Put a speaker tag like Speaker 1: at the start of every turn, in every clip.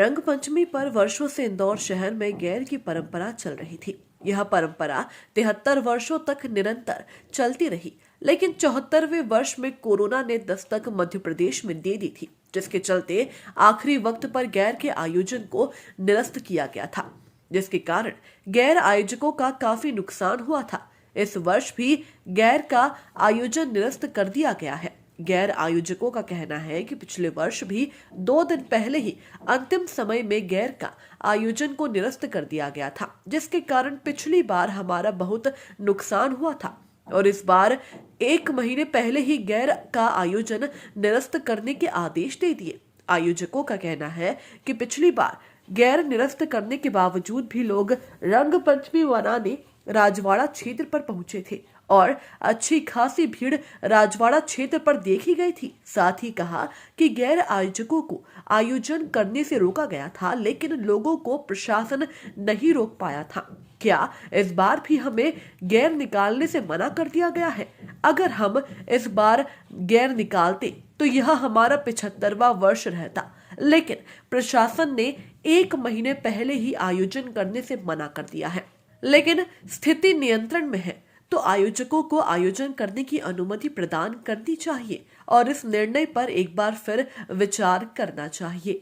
Speaker 1: रंग पंचमी पर वर्षों से इंदौर शहर में गैर की परंपरा चल रही थी। यह परंपरा 73 वर्षों तक निरंतर चलती रही, लेकिन 74वें वर्ष में कोरोना ने दस्तक मध्य प्रदेश में दे दी थी, जिसके चलते आखिरी वक्त पर गैर के आयोजन को निरस्त किया गया था, जिसके कारण गैर आयोजकों का काफी नुकसान हुआ था। इस वर्ष भी गैर का आयोजन निरस्त कर दिया गया है। गैर आयोजकों का कहना है कि पिछले वर्ष भी 2 दिन पहले ही अंतिम समय में गैर का आयोजन को निरस्त कर दिया गया था, जिसके कारण पिछली बार हमारा बहुत नुकसान हुआ था और इस बार 1 महीने पहले ही गैर का आयोजन निरस्त करने के आदेश दे दिए। आयोजकों का कहना है कि पिछली बार गैर निरस्त करने के बावजूद भी लोग रंग पंचमी मनाने राजवाड़ा क्षेत्र पर पहुंचे थे और अच्छी खासी भीड़ राजवाड़ा क्षेत्र पर देखी गई थी। साथ ही कहा कि गैर आयोजकों को आयोजन करने से रोका गया था, लेकिन लोगों को प्रशासन नहीं रोक पाया था। क्या इस बार भी हमें गैर निकालने से मना कर दिया गया है? अगर हम इस बार गैर निकालते तो यह हमारा 75वां वर्ष रहता, लेकिन प्रशासन ने 1 महीने पहले ही आयोजन करने से मना कर दिया है। लेकिन स्थिति नियंत्रण में है तो आयोजकों को आयोजन करने की अनुमति प्रदान करनी चाहिए और इस निर्णय पर एक बार फिर विचार करना चाहिए।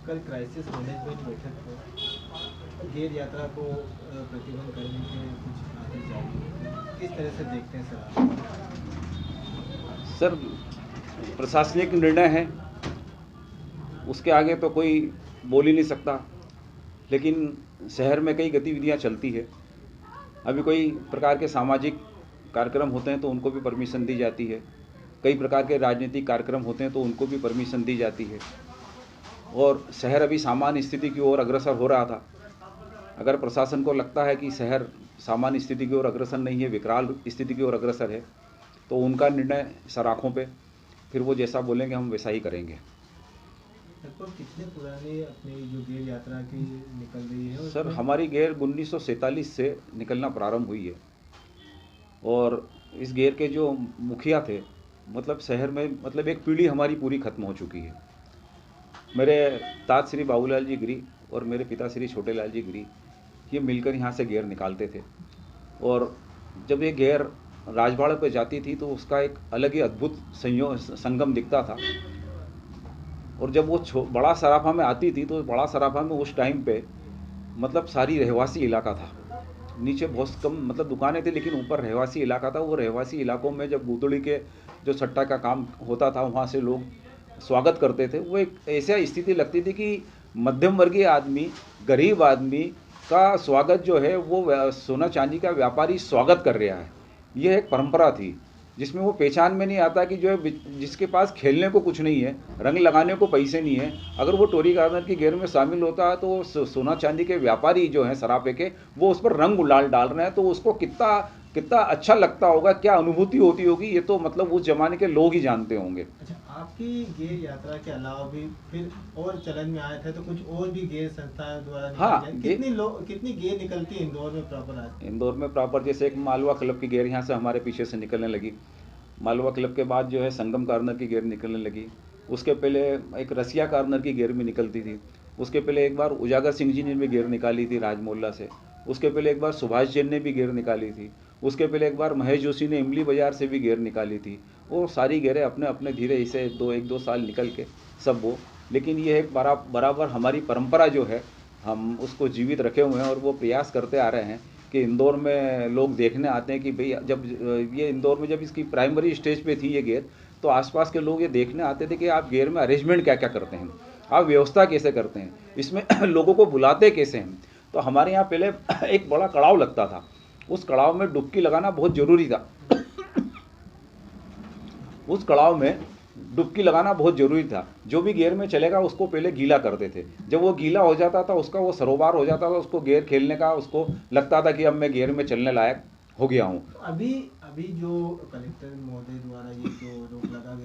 Speaker 2: कल क्राइसिस मैनेजमेंट बैठक को गैर यात्रा को प्रतिबंध करने के कुछ आदेश जारी, किस तरह से देखते हैं सर आप?
Speaker 3: सर, प्रशासनिक निर्णय है, उसके आगे तो कोई बोल ही नहीं सकता, लेकिन शहर में कई गतिविधियां चलती है। अभी कोई प्रकार के सामाजिक कार्यक्रम होते हैं तो उनको भी परमिशन दी जाती है, कई प्रकार के राजनीतिक कार्यक्रम होते हैं तो उनको भी परमिशन दी जाती है और शहर अभी सामान्य स्थिति की ओर अग्रसर हो रहा था। अगर प्रशासन को लगता है कि शहर सामान्य स्थिति की ओर अग्रसर नहीं है, विकराल स्थिति की ओर अग्रसर है, तो उनका निर्णय सराखों पे, फिर वो जैसा बोलेंगे हम वैसा ही करेंगे।
Speaker 2: लगभग कितने पुराने अपनी जो गैर यात्रा की निकल रही है?
Speaker 3: सर, हमारी गैर 1947 से निकलना प्रारंभ हुई है और इस गैर के जो मुखिया थे, मतलब शहर में मतलब एक पीढ़ी हमारी पूरी खत्म हो चुकी है। मेरे ताज श्री बाबूलाल जी गिरी और मेरे पिता श्री छोटेलाल जी गिरी, ये मिलकर यहाँ से गैर निकालते थे और जब ये गैर राजवाड़ा पे जाती थी तो उसका एक अलग ही अद्भुत संगम दिखता था और जब वो बड़ा सराफा में आती थी तो बड़ा सराफा में उस टाइम पे मतलब सारी रहवासी इलाका था, नीचे बहुत कम मतलब दुकानें थी, लेकिन ऊपर रहवासी इलाका था। वो रहवासी इलाकों में जब गुदड़ी के जो सट्टा का काम होता था वहाँ से लोग स्वागत करते थे। वो एक ऐसा स्थिति लगती थी कि मध्यम वर्गीय आदमी, गरीब आदमी का स्वागत जो है वो सोना चांदी का व्यापारी स्वागत कर रहा है। यह एक परंपरा थी जिसमें वो पहचान में नहीं आता कि जो है जिसके पास खेलने को कुछ नहीं है, रंग लगाने को पैसे नहीं है, अगर वो टोरी गार्डनर की गैर में शामिल होता है तो सोना चांदी के व्यापारी जो हैं सराफे के, वो उस पर रंग गुलाल डाल रहे हैं, तो उसको कितना अच्छा लगता होगा, क्या अनुभूति होती होगी, ये तो मतलब उस जमाने के लोग ही जानते होंगे।
Speaker 2: अच्छा, आपकी गैर यात्रा के अलावा भी फिर और चलन में आए थे तो कुछ और भी गैर संस्थाओं द्वारा? हाँ, कितनी गैर निकलती है इंदौर में प्रॉपर? आज
Speaker 3: इंदौर में प्रॉपर जैसे एक मालवा क्लब की गैर यहाँ से हमारे पीछे से निकलने लगी, मालवा क्लब के बाद जो है संगम कार्नर की गैर निकलने लगी, उसके पहले एक रसिया कार्नर की गैर भी निकलती थी, उसके पहले एक बार उजागर सिंह जी ने भी गैर निकाली थी राजमोहल्ला से, उसके पहले एक बार सुभाष जैन ने भी गैर निकाली थी, उसके पहले एक बार महेश जोशी ने इमली बाजार से भी गैर निकाली थी। वो सारी गैरें अपने अपने धीरे इसे 1-2 साल निकल के सब वो, लेकिन ये एक बराबर हमारी परंपरा जो है हम उसको जीवित रखे हुए हैं और वो प्रयास करते आ रहे हैं कि इंदौर में लोग देखने आते हैं कि भाई जब ये इंदौर में जब इसकी प्राइमरी स्टेज पे थी ये गैर, तो आसपास के लोग ये देखने आते थे कि आप गैर में अरेंजमेंट क्या क्या करते हैं, आप व्यवस्था कैसे करते हैं, इसमें लोगों को बुलाते कैसे हैं। तो हमारे यहाँ पहले एक बड़ा कड़ाव लगता था, उस कड़ाव में डुबकी लगाना बहुत ज़रूरी था। उस कड़ाव में डुबकी लगाना बहुत ज़रूरी था। जो भी गैर में चलेगा उसको पहले गीला करते थे, जब वो गीला हो जाता था उसका वो सरोबार हो जाता था, उसको गैर खेलने का उसको लगता था कि अब मैं गैर में चलने लायक हो गया हूँ।
Speaker 2: अभी जो कलेक्टर महोदय द्वारा ये जो रोक लगा